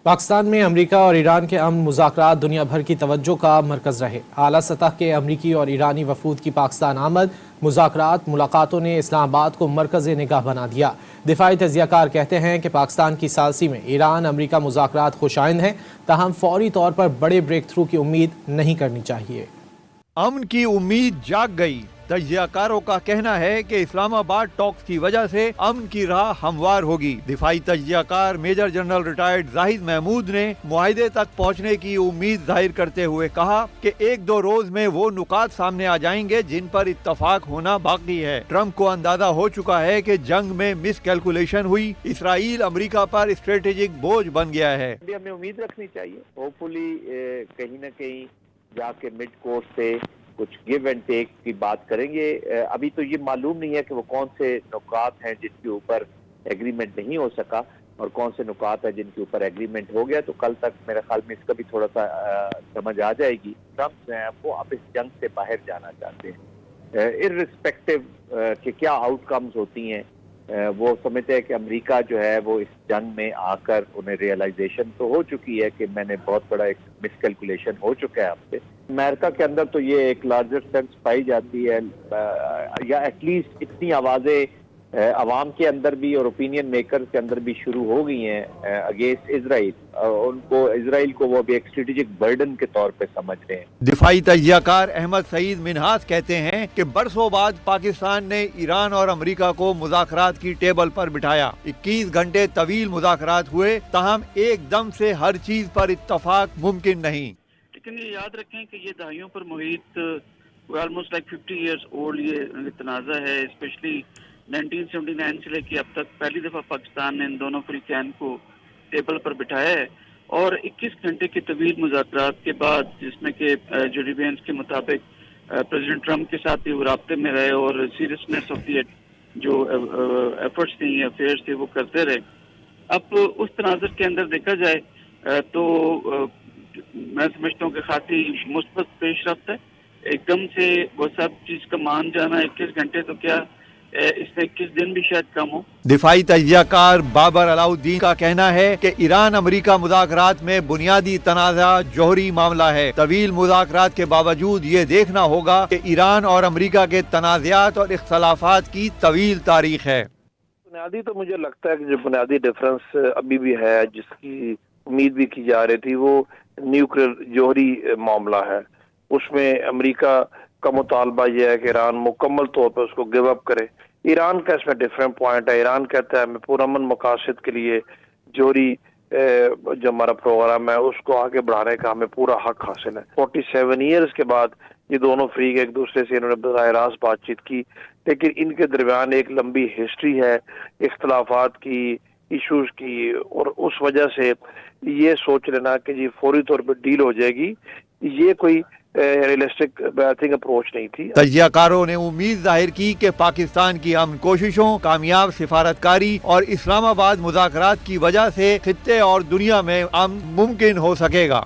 پاکستان میں امریکہ اور ایران کے امن مذاکرات دنیا بھر کی توجہ کا مرکز رہے۔ اعلیٰ سطح کے امریکی اور ایرانی وفود کی پاکستان آمد، مذاکرات، ملاقاتوں نے اسلام آباد کو مرکز نگاہ بنا دیا۔ دفاعی تجزیہ کار کہتے ہیں کہ پاکستان کی ثالثی میں ایران امریکہ مذاکرات خوش آئند ہیں، تاہم فوری طور پر بڑے بریک تھرو کی امید نہیں کرنی چاہیے۔ امن کی امید جاگ گئی۔ تجزیہ کاروں کا کہنا ہے کہ اسلام آباد ٹاکس کی وجہ سے امن کی راہ ہموار ہوگی۔ دفاعی تجزیہ کار میجر جنرل ریٹائرڈ زاہد محمود نے معاہدے تک پہنچنے کی امید ظاہر کرتے ہوئے کہا کہ ایک دو روز میں وہ نکات سامنے آ جائیں گے جن پر اتفاق ہونا باقی ہے۔ ٹرمپ کو اندازہ ہو چکا ہے کہ جنگ میں مس کیلکولیشن ہوئی، اسرائیل امریکہ پر اسٹریٹجک بوجھ بن گیا ہے۔ ہمیں امید رکھنی چاہیے، ہوپ فلی کہیں نہ کہیں جا کے مڈ کورس سے کچھ گیو اینڈ ٹیک کی بات کریں گے۔ ابھی تو یہ معلوم نہیں ہے کہ وہ کون سے نکات ہیں جن کے اوپر ایگریمنٹ نہیں ہو سکا اور کون سے نکات ہیں جن کے اوپر ایگریمنٹ ہو گیا، تو کل تک میرے خیال میں اس کا بھی تھوڑا سا سمجھ آ جائے گی۔ ٹرمپ جو ہیں وہ اب اس جنگ سے باہر جانا چاہتے ہیں، ارریسپیکٹو کہ کیا آؤٹ کمز ہوتی ہیں۔ وہ سمجھتے ہیں کہ امریکہ جو ہے وہ اس جنگ میں آ کر انہیں ریئلائزیشن تو ہو چکی ہے کہ میں نے بہت بڑا ایک مس کیلکولیشن ہو چکا ہے آپ سے۔ امریکہ کے اندر تو یہ ایک لارجر سینس پائی جاتی ہے، یا ایٹ لیسٹ اتنی آوازیں عوام کے اندر بھی اور اوپینین میکر کے اندر بھی شروع ہو گئی ہیں اگینسٹ اسرائیل۔ ان کو اسرائیل کو وہ بھی ایک اسٹریٹجک برڈن کے طور پہ سمجھ رہے ہیں۔ دفاعی تجزیہ کار احمد سعید منہاس کہتے ہیں کہ برسوں بعد پاکستان نے ایران اور امریکہ کو مذاکرات کی ٹیبل پر بٹھایا۔ 21 گھنٹے طویل مذاکرات ہوئے، تاہم ایک دم سے ہر چیز پر اتفاق ممکن نہیں۔ لیکن یہ یاد رکھیں کہ یہ دہائیوں پر محیط آلموسٹ لائک 50 ایئرس اولڈ یہ تنازع ہے، اسپیشلی 1979 سے لے کے اب تک پہلی دفعہ پاکستان نے ان دونوں فریقین کو ٹیبل پر بٹھایا ہے، اور 21 گھنٹے کے طویل مذاکرات کے بعد، جس میں کہ جو ریوینس کے مطابق پریزیڈنٹ ٹرمپ کے ساتھ بھی وہ رابطے میں رہے اور سیریسنیس آف دی جو ایفرٹس تھیں یا افیئرس تھے وہ کرتے رہے۔ اب اس تناظر کے اندر دیکھا جائے تو میں سمجھتا ہوں کہ خاصی مثبت پیش رفت ہے۔ ایک دم سے وہ سب چیز کا مان جانا 21 گھنٹے تو کیا اس میں 21 دن بھی شاید کم ہو۔ دفاعی تجزیہ کار بابر علاء الدین کا کہنا ہے کہ ایران امریکہ مذاکرات میں بنیادی تنازع جوہری معاملہ ہے۔ طویل مذاکرات کے باوجود یہ دیکھنا ہوگا کہ ایران اور امریکہ کے تنازعات اور اختلافات کی طویل تاریخ ہے۔ بنیادی تو مجھے لگتا ہے کہ جو بنیادی ڈفرنس ابھی بھی ہے، جس کی امید بھی کی جا رہی تھی، وہ نیوکلیئر جوہری معاملہ ہے۔ اس میں امریکہ کا مطالبہ یہ ہے کہ ایران مکمل طور پر اس کو گیو اپ کرے۔ ایران کا اس میں ڈفرینٹ پوائنٹ ہے۔ ایران کہتا ہے ہمیں پرامن مقاصد کے لیے جوہری جو ہمارا پروگرام ہے اس کو آگے بڑھانے کا ہمیں پورا حق حاصل ہے۔ 47 ایئرز کے بعد یہ دونوں فریق ایک دوسرے سے انہوں نے براہ راست بات چیت کی، لیکن ان کے درمیان ایک لمبی ہسٹری ہے اختلافات کی، ایشوز کی، اور اس وجہ سے یہ سوچ لینا کہ جی فوری طور پہ ڈیل ہو جائے گی، یہ کوئی ریئلسٹک اپروچ نہیں تھی۔ تجزیہ کاروں نے امید ظاہر کی کہ پاکستان کی امن کوششوں، کامیاب سفارتکاری اور اسلام آباد مذاکرات کی وجہ سے خطے اور دنیا میں امن ممکن ہو سکے گا۔